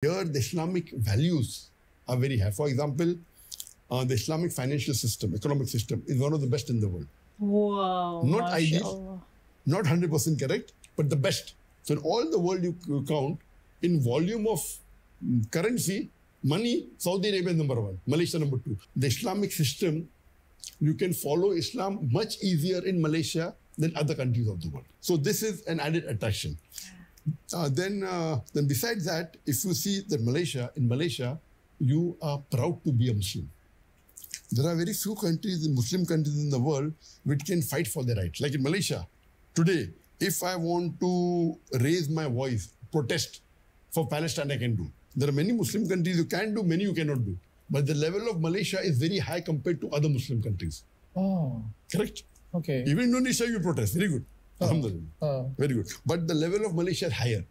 Here, the Islamic values are very high. For example, the Islamic financial system, economic system, is one of the best in the world. Wow. Not ideal, not 100% correct, but the best. So in all the world you count, in volume of currency, money, Saudi Arabia is number 1, Malaysia number 2. The Islamic system, you can follow Islam much easier in Malaysia than other countries of the world. So this is an added attraction. Then besides that, if you see that in Malaysia, you are proud to be a Muslim. There are very few countries, Muslim countries in the world, which can fight for their rights. Like in Malaysia, today, if I want to raise my voice, protest for Palestine, I can do. There are many Muslim countries you can do, many you cannot do. But the level of Malaysia is very high compared to other Muslim countries. Oh. Correct? Okay. Even Indonesia, you protest. Very good. Alhamdulillah. Very good. But the level of Malaysia is higher.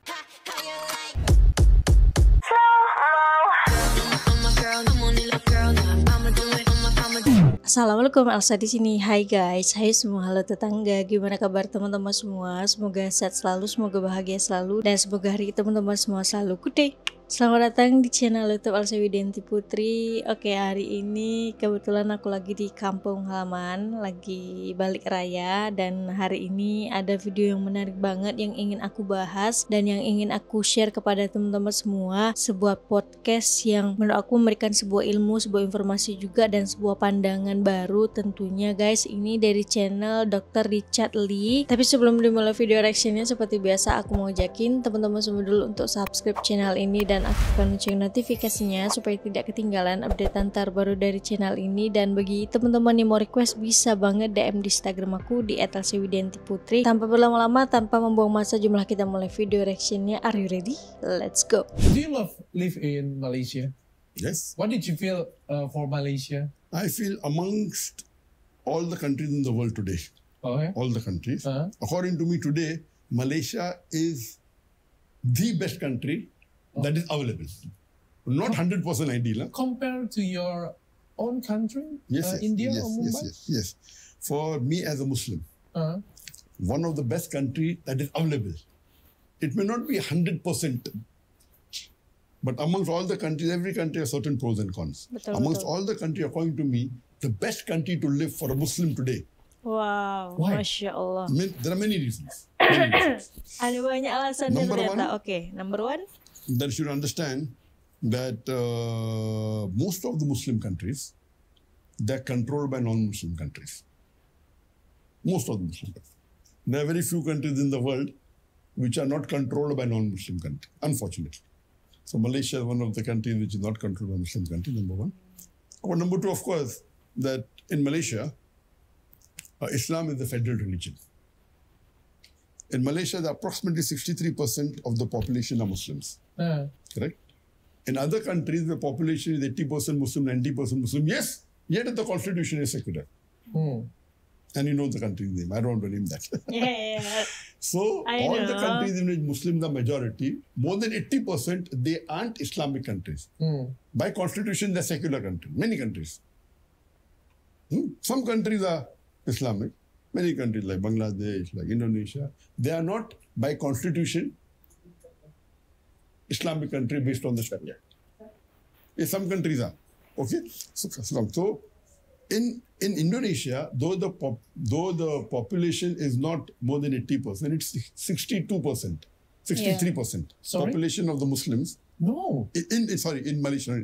Assalamualaikum, Elsa di sini. Hai guys, hai semua, halo tetangga. Gimana kabar teman-teman semua? Semoga sehat selalu, semoga bahagia selalu, dan semoga hari teman-teman semua selalu good day. Selamat datang di channel YouTube Elsa Widianti Putri. Oke, hari ini kebetulan aku lagi di kampung halaman, lagi balik raya, dan hari ini ada video yang menarik banget yang ingin aku bahas dan yang ingin aku share kepada teman-teman semua. Sebuah podcast yang menurut aku memberikan sebuah ilmu, sebuah informasi juga, dan sebuah pandangan baru tentunya guys. Ini dari channel Dr. Richard Lee. Tapi sebelum dimulai video reactionnya, seperti biasa aku mau ajakin teman-teman semua dulu untuk subscribe channel ini dan aktifkan lonceng notifikasinya supaya tidak ketinggalan updatean terbaru dari channel ini. Dan bagi teman-teman yang mau request, bisa banget DM di Instagram aku di @elsa_widianti_putri. Tanpa berlama-lama, tanpa membuang masa, jumlah kita mulai video reactionnya. Are you ready? Let's go. Do you live in Malaysia? Yes. What did you feel for Malaysia? I feel amongst all the countries in the world today, all the countries, according to me today, Malaysia is the best country that is available. Not 100% ideal. Compared to your own country, India or Mumbai? Yes. For me as a Muslim, one of the best country that is available. It may not be 100%, but amongst all the countries, every country has certain pros and cons. Amongst all the countries, according to me, the best country to live for a Muslim today. Wow, Why? Masya Allah. There are many reasons. Ada banyak alasannya ternyata. Oke, number one. That you should understand that most of the Muslim countries, they're controlled by non-Muslim countries. Most of the Muslim countries. There are very few countries in the world which are not controlled by non-Muslim countries, unfortunately. So Malaysia is one of the countries which is not controlled by Muslim countries, number one. Or number two, of course, that in Malaysia, Islam is the federal religion. In Malaysia, approximately 63% of the population are Muslims. Correct? In other countries, the population is 80% Muslim, 90% Muslim. Yes, yet the constitution is secular. And you know the country's name. I don't want to name that. Yeah. So, all the countries in which Muslims are majority, more than 80%, they aren't Islamic countries. By constitution, they're secular countries. Many countries. Some countries are Islamic. Many countries like Bangladesh, like Indonesia, they are not by constitution Islamic country based on the Sharia. Yes, some countries are. Okay? So in Indonesia, though the population is not more than 80%, it's 62%, 63% population of the Muslims. No. In Malaysia.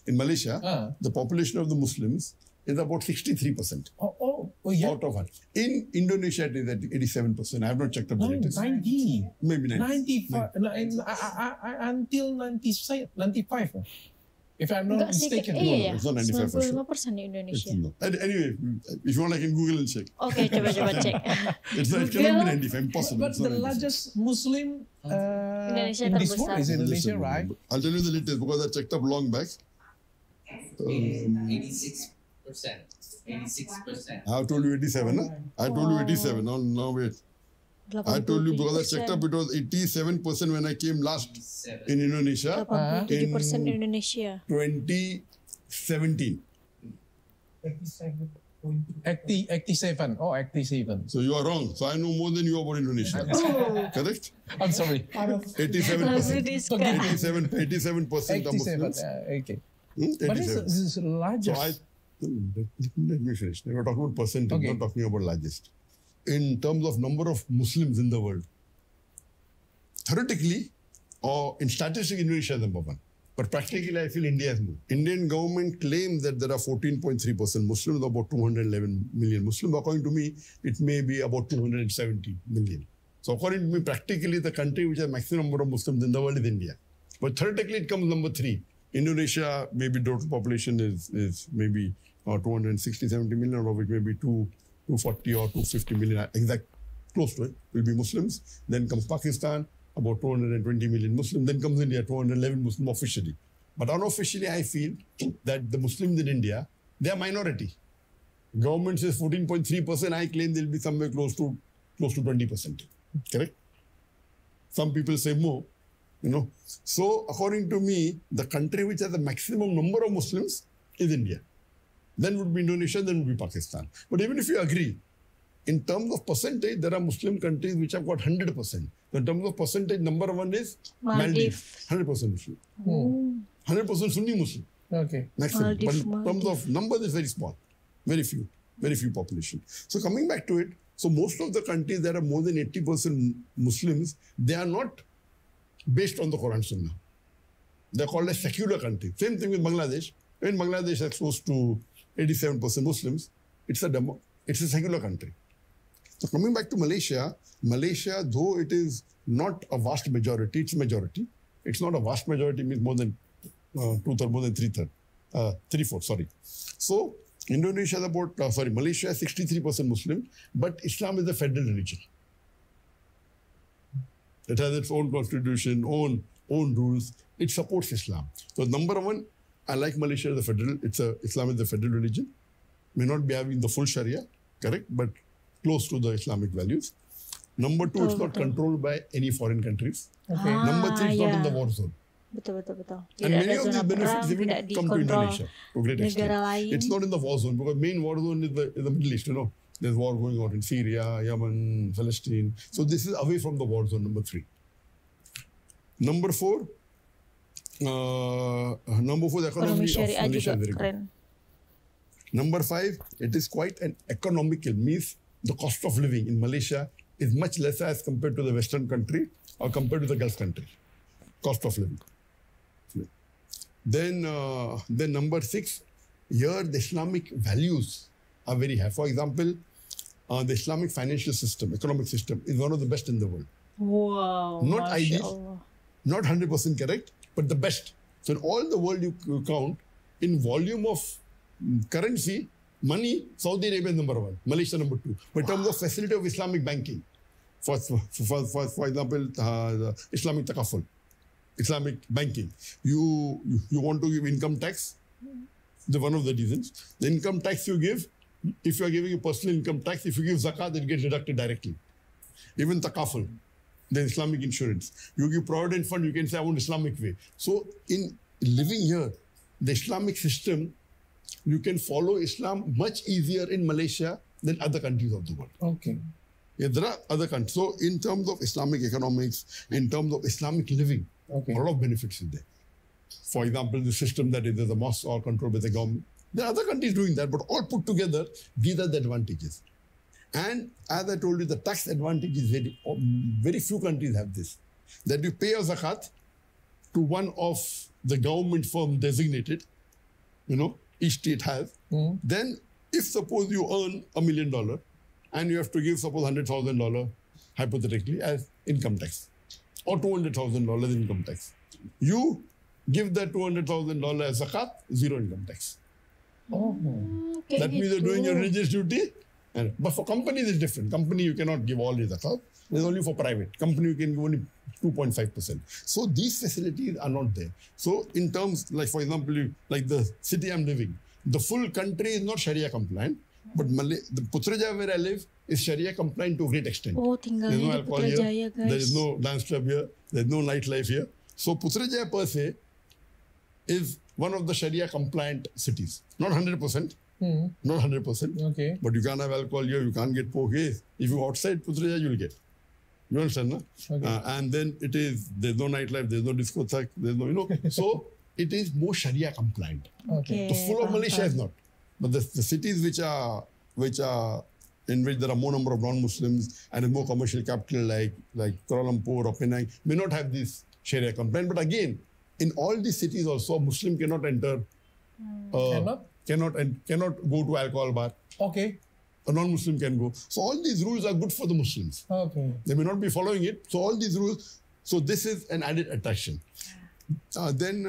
In Malaysia, the population of the Muslims is about 63%. Out of 100. In Indonesia, it is at 87%. I have not checked the latest. 90. Maybe 90. 95. Until 95. If I'm not mistaken. Iya, it's not 95 for sure. 95% di Indonesia. Anyway, if you want, I can Google and check. Oke, coba cek. It cannot be 95, impossible. But the largest Muslim Indonesia in this terbesar. world is Indonesia, right? I'll tell you the latest because I checked up long back. 86%. 86%. I told you 87, huh? I told you 87. No, wait. I told you because I checked up, it was 87% when I came last in Indonesia. 87% Indonesia. 2017. 87. 87. Oh, 87. So you are wrong. So I know more than you about Indonesia. Correct? I'm sorry. 87%. 87% are 87. Muslims. Okay. 87. But this is largest. So let me finish. We're talking about percentage, Okay. not talking about largest. In terms of number of Muslims in the world, theoretically or in statistics, Indonesia is number one. But practically, I feel India has more. Indian government claims that there are 14.3% Muslims, about 211 million Muslims. According to me, it may be about 270 million. So according to me, practically the country which has maximum number of Muslims in the world is India. But theoretically, it comes number 3. Indonesia, maybe total population is maybe 260, 70 million, out of which maybe 240 or 250 million, exact, close to it, will be Muslims. Then comes Pakistan, about 220 million Muslims. Then comes India, 211 Muslims officially. But unofficially, I feel that the Muslims in India, they are minority. Government says 14.3%. I claim they'll be somewhere close to 20%. Correct? Some people say more, you know. So according to me, the country which has the maximum number of Muslims is India. Then would be Indonesia, then would be Pakistan. But even if you agree, in terms of percentage, there are Muslim countries which have got 100%. In terms of percentage, number 1 is Maldives. 100% Muslim. 100% Sunni Muslim. Okay. Maximum. But in terms of numbers, it's very small. Very few population. So coming back to it, so most of the countries that are more than 80% Muslims, they are not based on the Quran Sunnah. They're called a secular country. Same thing with Bangladesh. When Bangladesh is close to 87% Muslims, it's a secular country. So coming back to Malaysia, though it is not a vast majority, it's a majority. It's not a vast majority, means more than two-thirds, more than three-fourths, sorry. So Indonesia is about, Malaysia is 63% Muslim, but Islam is the federal religion. It has its own constitution, own rules. It supports Islam. So number 1, I like Malaysia as a federal. Islam is the federal religion. May not be having the full Sharia, correct, but close to the Islamic values. Number 2, it's not controlled by any foreign countries. Okay. Number 3, it's not in the war zone. Betul. And many of these benefits even come to Indonesia to a great extent. Lain. It's not in the war zone because main war zone is the Middle East, you know. There's war going on in Syria, Yemen, Palestine. So this is away from the war zone, number 3. Number 4, the economy of Malaysia is very good. Number 5, it is quite an economical, means the cost of living in Malaysia is much lesser as compared to the Western country or compared to the Gulf country. Cost of living. Then number 6, here the Islamic values are very high. For example, the Islamic financial system, economic system is one of the best in the world. Wow. Not ideal, not 100% correct, but the best. So in all the world you count, in volume of currency, money, Saudi Arabia is number 1, Malaysia number 2. But in terms of facility of Islamic banking, for example, the Islamic takaful, Islamic banking, you want to give income tax, one of the reasons. The income tax you give, if you are giving a personal income tax, if you give zakat, it gets deducted directly. Even takaful, the Islamic insurance. You give provident fund, you can say, I want Islamic way. So in living here, the Islamic system, you can follow Islam much easier in Malaysia than other countries of the world. Okay. Yeah, there are other countries. So in terms of Islamic economics, in terms of Islamic living, Okay. a lot of benefits in there. For example, the system that is the mosque or controlled by the government. There are other countries doing that, but all put together, these are the advantages. And as I told you, the tax advantage is very few countries have this. That you pay a zakat to one of the government firm designated, you know, each state has. Then if suppose you earn $1 million and you have to give suppose $100,000 hypothetically as income tax or $200,000 income tax. You give that $200,000 as zakat, 0 income tax. Oh. Okay, That means you're doing your religious duty. But for companies, it's different. Company, you cannot give all the zakat. It's only for private. Company, you can give only 2.5%. So these facilities are not there. So in terms, like for example, like the city I'm living, the full country is not Sharia compliant, but the Putrajaya where I live is Sharia compliant to a great extent. Oh, There's no tinggalnya di alcohol here. Putrajaya, guys. There is no dance club here. There's no nightlife here. So Putrajaya per se is one of the Sharia compliant cities. Not 100%, Not 100%. Okay. But you can't have alcohol here, you can't get pork here. If you outside Putri, you'll get. You understand, no? Okay. And then there's no nightlife, there's no discotheque, there's no, so it is more Sharia compliant. Okay. The full of Malaysia is not. But the cities which are in which there are more number of non-Muslims and a more commercial capital like Kuala Lumpur or Penang may not have this Sharia compliant. But again, in all these cities also, a Muslim cannot enter, cannot go to alcohol bar. Okay. A non-Muslim can go. So all these rules are good for the Muslims. Okay. They may not be following it. So all these rules, so this is an added attraction. Then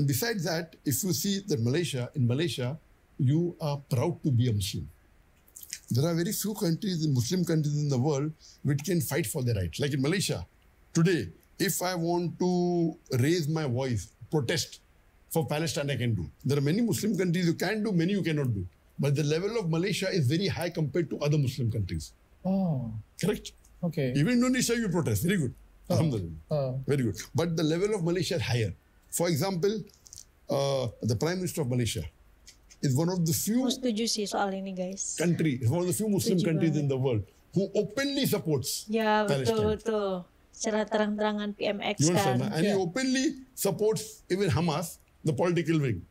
besides that, if you see that in Malaysia, you are proud to be a Muslim. There are very few countries, Muslim countries in the world, which can fight for their rights. Like in Malaysia, today, if I want to raise my voice, protest for Palestine, I can do. There are many Muslim countries you can do, many you cannot do. But the level of Malaysia is very high compared to other Muslim countries. Oh. Correct? Okay. Even Indonesia, you protest. Very good. Alhamdulillah. Very good. But the level of Malaysia is higher. For example, the Prime Minister of Malaysia is one of the few countries, one of the few Muslim countries in the world who openly supports Palestine. Betul. Secara terang-terangan PMX you kan. And he openly supports even Hamas, the political wing,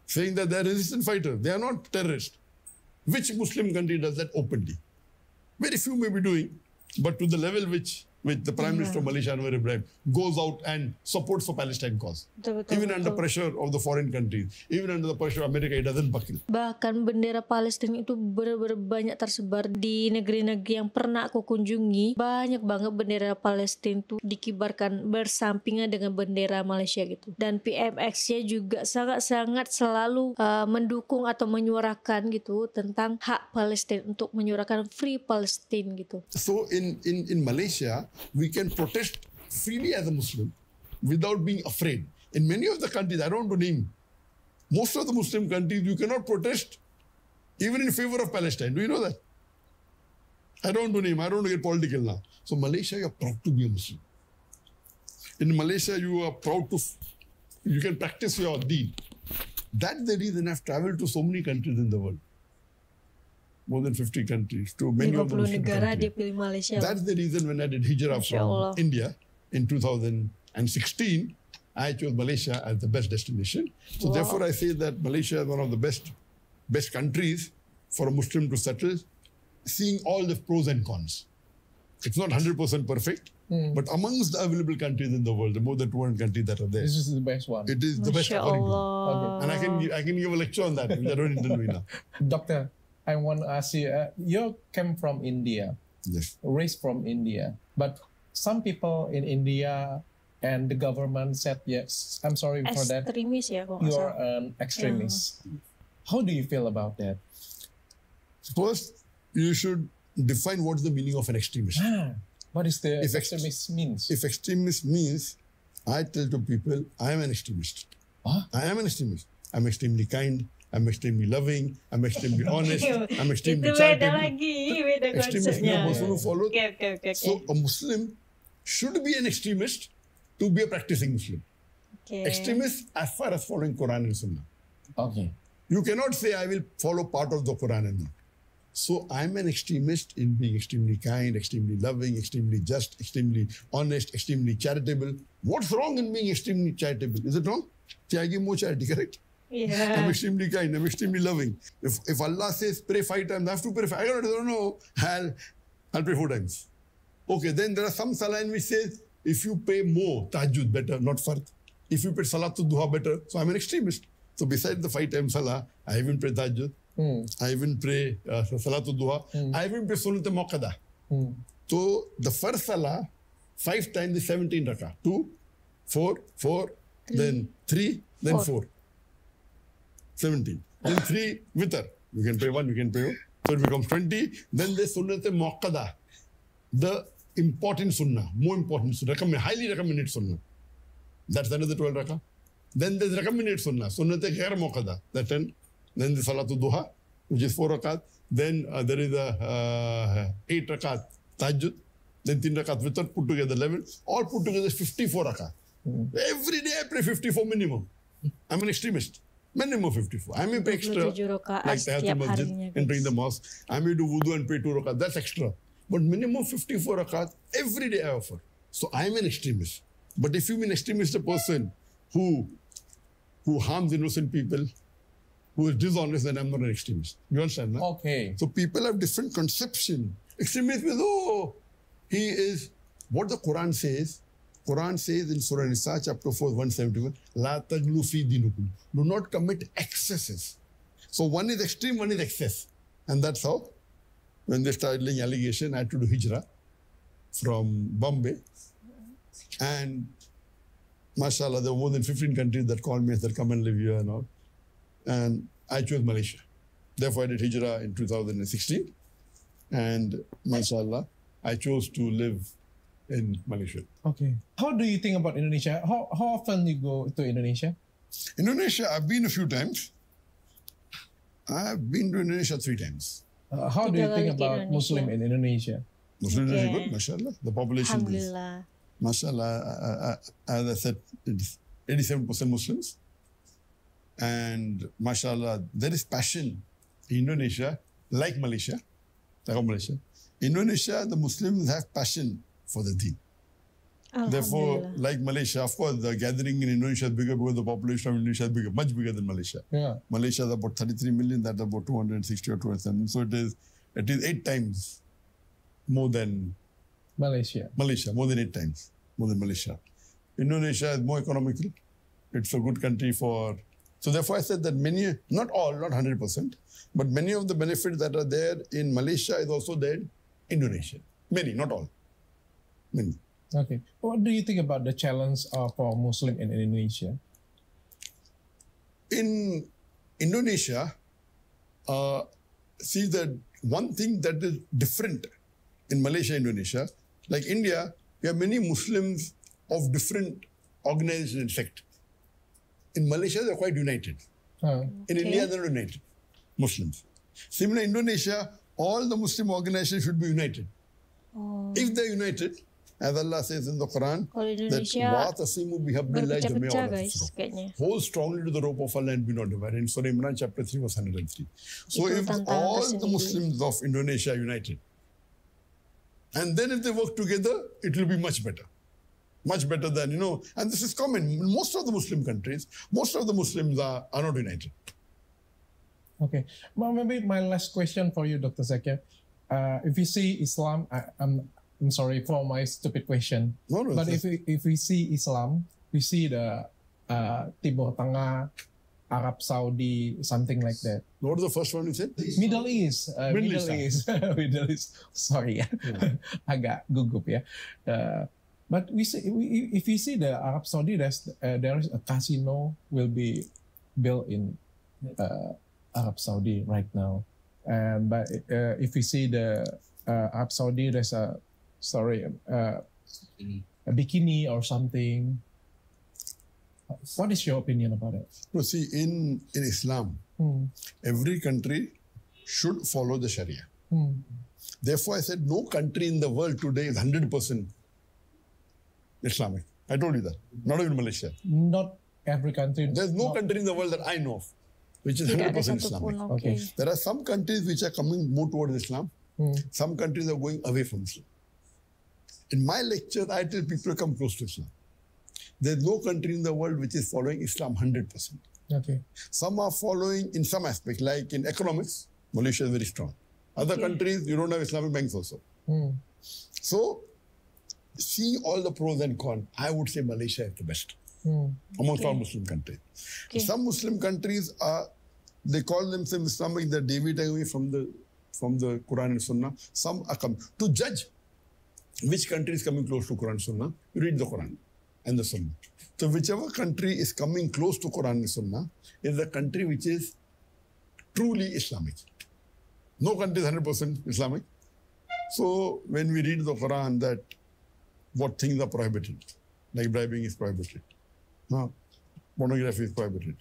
saying that they are resistance fighters. They are not terrorists. Which Muslim country does that openly? Very few may be doing, but to the level which the Prime Minister of Malaysia, Anwar Ibrahim, goes out and supports for Palestine cause. Even under pressure of the foreign countries, even under the pressure of America, it doesn't buckle. Bahkan bendera Palestina itu benar-benar banyak tersebar di negeri-negeri yang pernah aku kunjungi. Banyak banget bendera Palestina itu dikibarkan bersampingan dengan bendera Malaysia gitu. Dan PMX-nya juga sangat-sangat selalu mendukung atau menyuarakan gitu tentang hak Palestina untuk menyuarakan Free Palestine gitu. So in Malaysia, we can protest freely as a Muslim without being afraid. In many of the countries, I don't want to name, most of the Muslim countries, you cannot protest even in favor of Palestine. Do you know that? I don't want to name, I don't want to get political now. So Malaysia, you are proud to be a Muslim. In Malaysia, you are proud to, you can practice your deen. That's the reason I've traveled to so many countries in the world. More than 50 countries, to many of the Muslim negara countries. Dia pilih Malaysia. That's the reason when I did hijrah from India in 2016, I chose Malaysia as the best destination. So therefore I say that Malaysia is one of the best countries for a Muslim to settle, seeing all the pros and cons. It's not 100% perfect, but amongst the available countries in the world, the more than 200 countries that are there, this is the best one. It is the best. Okay. And I can give a lecture on that, which I don't intend now. Doctor, I want to ask you, you came from India, yes, raised from India, but some people in India and the government said, yes, I'm sorry for that, you are an extremist. How do you feel about that? First, you should define what's the meaning of an extremist. What is the extremist means? If extremist means, I tell to people, I am an extremist. Huh? I am an extremist. I'm extremely kind. I'm extremely loving, I'm extremely honest, I'm extremely charitable. Extremist is a person who follows. So a Muslim should be an extremist to be a practicing Muslim. Extremist as far as following Quran and Sunnah. Okay. You cannot say I will follow part of the Quran and not. So I'm an extremist in being extremely kind, extremely loving, extremely just, extremely honest, extremely charitable. What's wrong in being extremely charitable? Is it wrong? I give more charity, correct? Yeah. I'm extremely kind, I'm extremely loving. If Allah says pray 5 times, I have to pray 5. I don't know, I'll pray 4 times. Okay, then there are some salah in which says, if you pay more, tahajjud better, not fard. If you pay salatul duha better, so I'm an extremist. So besides the 5 times salah, I even pray tahajjud, I even pray salatul duha, I even pray sunnat muqaddah. So the first salah, 5 times is 17 rakah. 2, 4, 4, then 3, then 4. 17. Then 3 witr. You can pray 1, you can pray 1. So it becomes 20. Then there's sunnat muqaddah. The important sunnah, more important sunnah, highly recommended sunnah. That's another 12 rakah. Then there's recommended sunnah, sunnat ghair muqaddah. That's 10. Then the salatul duha, which is 4 rakat. Then there is a 8 rakat tahajjud. Then 3 rakat witr, put together 11. All put together 54 rakat. Every day I pray 54 minimum. I'm an extremist. Minimum 54. I may pay extra, like Tahiyatul Masjid, entering the mosque. I may do wudu and pay 2 rakat. That's extra. But minimum 54 rakat every day I offer. So I'm an extremist. But if you mean extremist, a person who harms innocent people, who is dishonest, then I'm not an extremist. You understand? No? Okay. So people have different conception. Extremist means, oh, he is what the Quran says. Quran says in Surah Nisa, chapter 4, 171, La taglu fi dinukum. Do not commit excesses. So one is extreme, one is excess. And that's how, when they started laying allegation, I had to do hijrah from Bombay. And mashallah, there were more than 15 countries that called me and said, come and live here and all. And I chose Malaysia. Therefore, I did hijrah in 2016. And mashallah, I chose to live in Malaysia. Okay. How do you think about Indonesia? How often you go to Indonesia? Indonesia, I've been a few times. I've been to Indonesia 3 times. How do you think about Muslim in Indonesia? Muslim is good, mashallah. The population is, mashallah, as I said, it's 87% Muslims. And mashallah, there is passion in Indonesia, like Malaysia. Indonesia, the Muslims have passion for the deen. Therefore, like Malaysia, of course, the gathering in Indonesia is bigger because the population of Indonesia is bigger, much bigger than Malaysia. Yeah. Malaysia is about 33 million, that's about 260 or 270. So it is 8 times more than Malaysia. More than 8 times more than Malaysia. Indonesia is more economical. It's a good country for. So therefore, I said that many, not all, not 100%, but many of the benefits that are there in Malaysia is also there in Indonesia. Many, not all. Many. Okay. What do you think about the challenge for Muslim in Indonesia? In Indonesia, see that one thing that is different in Malaysia, Indonesia, like India, we have many Muslims of different organizations and sects. In Malaysia, they're quite united. In India, they're not united, Muslims. Similarly, in Indonesia, all the Muslim organizations should be united. If they're united, as Allah says in the Quran, that hold strongly to the rope of Allah and be not divided. In Surah Imran, chapter 3, verse 103. So if all the Muslims of Indonesia are united, and then if they work together, it will be much better. Much better than, and this is common. In most of the Muslim countries, most of the Muslims are not united. Okay. Well, maybe my last question for you, Dr. Zakir. If you see Islam, I'm sorry for my stupid question. No, but if we see Islam, we see the Timur Tengah, Arab Saudi, something like that. What was the first one you said? Middle East. Middle East. Sorry, agak gugup ya. But we see, if you see the Arab Saudi, there is a casino will be built in Arab Saudi right now. But if we see the Arab Saudi, there's a bikini or something. What is your opinion about it? No, see, in Islam, every country should follow the Sharia. Therefore, I said no country in the world today is 100% Islamic. I told you that. Not even Malaysia. Not every country. There's no country in the world that I know of which is 100% Islamic. Okay. There are some countries which are coming more towards Islam. Some countries are going away from Islam. In my lecture, I tell people to come close to Islam. There's no country in the world which is following Islam 100%. Okay. Some are following in some aspect, like in economics, Malaysia is very strong. Other countries, you don't have Islamic banks also. So, seeing all the pros and cons, I would say Malaysia is the best amongst all Muslim countries. Some Muslim countries are, they call themselves Islamic, they're deviating away from the Quran and Sunnah. Some are coming. To judge which country is coming close to Quran and Sunnah, you read the Quran and the Sunnah. So whichever country is coming close to Quran and Sunnah is the country which is truly Islamic. No country is 100% Islamic. So when we read the Quran that what things are prohibited, like bribing is prohibited, pornography is prohibited,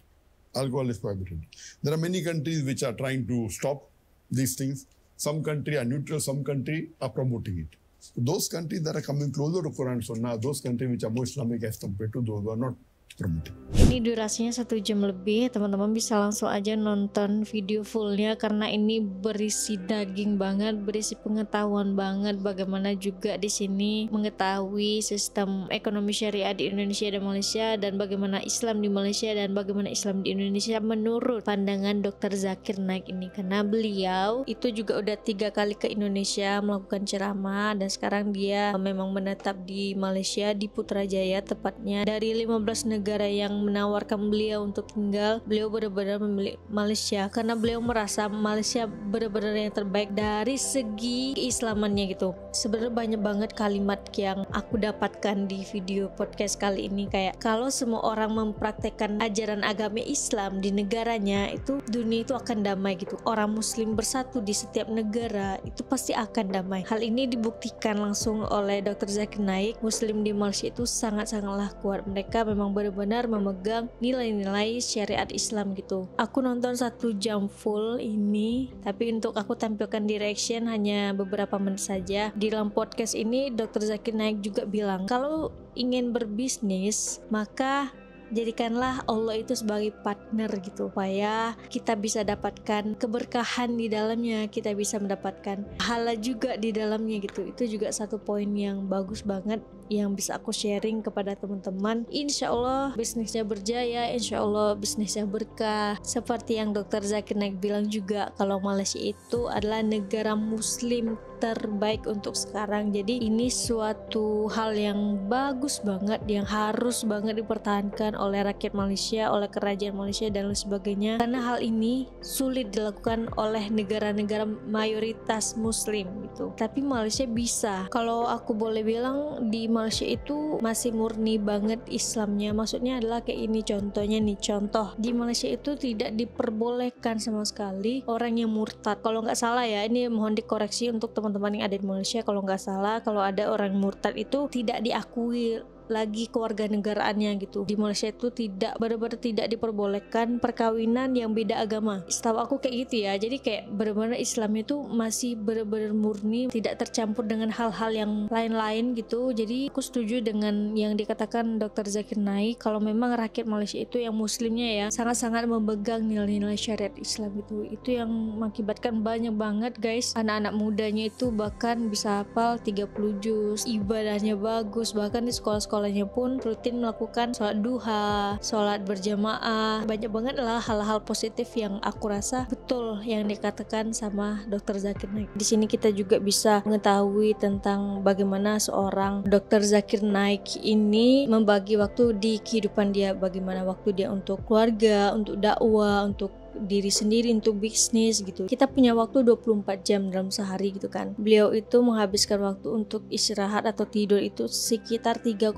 alcohol is prohibited. There are many countries which are trying to stop these things. Some countries are neutral, some countries are promoting it. So those countries that are coming closer to Quran and Sunnah, those countries which are more Islamic as compared to those who are not promoted. Ini durasinya 1 jam lebih, teman-teman bisa langsung aja nonton video fullnya karena ini berisi daging banget, berisi pengetahuan banget bagaimana juga di sini mengetahui sistem ekonomi syariah di Indonesia dan Malaysia, dan bagaimana Islam di Malaysia dan bagaimana Islam di Indonesia menurut pandangan Dr. Zakir Naik ini, karena beliau itu juga udah 3 kali ke Indonesia melakukan ceramah, dan sekarang dia memang menetap di Malaysia, di Putrajaya tepatnya. Dari 15 negara yang menawarkan beliau untuk tinggal, beliau benar-benar memilih Malaysia karena beliau merasa Malaysia benar-benar yang terbaik dari segi keislamannya gitu. Sebenarnya banyak banget kalimat yang aku dapatkan di video podcast kali ini, kayak kalau semua orang mempraktekkan ajaran agama Islam di negaranya, itu dunia itu akan damai gitu. Orang muslim bersatu di setiap negara itu pasti akan damai. Hal ini dibuktikan langsung oleh Dr. Zakir Naik. Muslim di Malaysia itu sangat-sangatlah kuat. Mereka memang benar-benar memegang nilai-nilai syariat Islam gitu. Aku nonton 1 jam full ini, tapi untuk aku tampilkan di reaction hanya beberapa menit saja. Di dalam podcast ini Dr. Zakir Naik juga bilang kalau ingin berbisnis maka jadikanlah Allah itu sebagai partner gitu, supaya kita bisa dapatkan keberkahan di dalamnya, kita bisa mendapatkan pahala juga di dalamnya gitu. Itu juga satu poin yang bagus banget yang bisa aku sharing kepada teman-teman. Insya Allah bisnisnya berjaya, insya Allah bisnisnya berkah. Seperti yang Dr. Zakir Naik bilang juga, kalau Malaysia itu adalah negara muslim terbaik untuk sekarang. Jadi ini suatu hal yang bagus banget, yang harus banget dipertahankan oleh rakyat Malaysia, oleh kerajaan Malaysia dan lain sebagainya, karena hal ini sulit dilakukan oleh negara-negara mayoritas muslim gitu. Tapi Malaysia bisa. Kalau aku boleh bilang, di Malaysia itu masih murni banget Islamnya. Maksudnya adalah kayak ini contohnya nih, contoh di Malaysia itu tidak diperbolehkan sama sekali orang yang murtad. Kalau nggak salah ya, ini mohon dikoreksi untuk teman-teman yang ada di Malaysia, kalau nggak salah, kalau ada orang murtad itu tidak diakui lagi keluarga negaraannya gitu. Di Malaysia itu tidak, benar-benar tidak diperbolehkan perkawinan yang beda agama. Setahu aku kayak gitu ya. Jadi kayak benar-benar Islam itu masih benar-benar murni, tidak tercampur dengan hal-hal yang lain-lain gitu. Jadi aku setuju dengan yang dikatakan Dr. Zakir Naik, kalau memang rakyat Malaysia itu yang muslimnya ya sangat-sangat memegang nilai-nilai syariat Islam itu. Itu yang mengakibatkan banyak banget guys, anak-anak mudanya itu bahkan bisa hafal 30 juz, ibadahnya bagus, bahkan di sekolah-sekolahnya pun rutin melakukan sholat duha, sholat berjamaah. Banyak banget lah hal-hal positif yang aku rasa betul yang dikatakan sama Dr. Zakir Naik. Di sini kita juga bisa mengetahui tentang bagaimana seorang Dr. Zakir Naik ini membagi waktu di kehidupan dia, bagaimana waktu dia untuk keluarga, untuk dakwah, untuk diri sendiri, untuk bisnis gitu. Kita punya waktu 24 jam dalam sehari gitu kan. Beliau itu menghabiskan waktu untuk istirahat atau tidur itu sekitar 3,5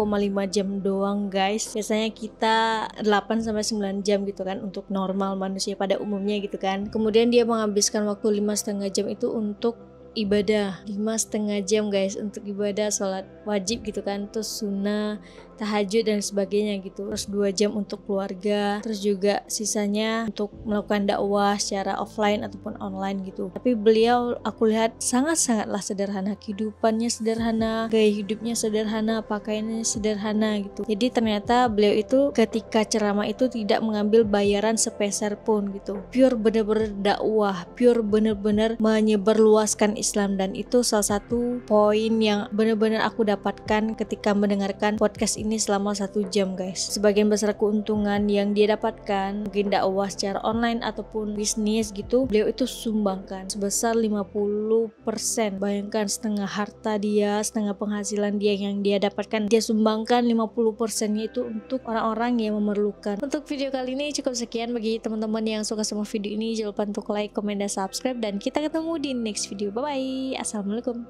jam doang guys. Biasanya kita 8-9 jam gitu kan untuk normal manusia pada umumnya gitu kan. Kemudian dia menghabiskan waktu 5,5 jam itu untuk ibadah, 5,5 jam guys untuk ibadah, sholat wajib gitu kan, terus sunnah, tahajud dan sebagainya gitu. Terus 2 jam untuk keluarga, terus juga sisanya untuk melakukan dakwah secara offline ataupun online gitu. Tapi beliau aku lihat sangat-sangatlah sederhana, kehidupannya sederhana, gaya hidupnya sederhana, pakaiannya sederhana gitu. Jadi ternyata beliau itu ketika ceramah itu tidak mengambil bayaran sepeser pun gitu. Pure bener-bener dakwah, pure bener-bener menyebarluaskan Islam, dan itu salah satu poin yang benar-benar aku dapatkan ketika mendengarkan podcast ini selama 1 jam guys. Sebagian besar keuntungan yang dia dapatkan, mungkin dakwah secara online ataupun bisnis gitu, beliau itu sumbangkan sebesar 50%. Bayangkan, setengah harta dia, setengah penghasilan dia yang dia dapatkan, dia sumbangkan 50%-nya itu untuk orang-orang yang memerlukan. Untuk video kali ini cukup sekian. Bagi teman-teman yang suka sama video ini, jangan lupa untuk like, komen, dan subscribe, dan kita ketemu di next video. Bye bye. Assalamualaikum.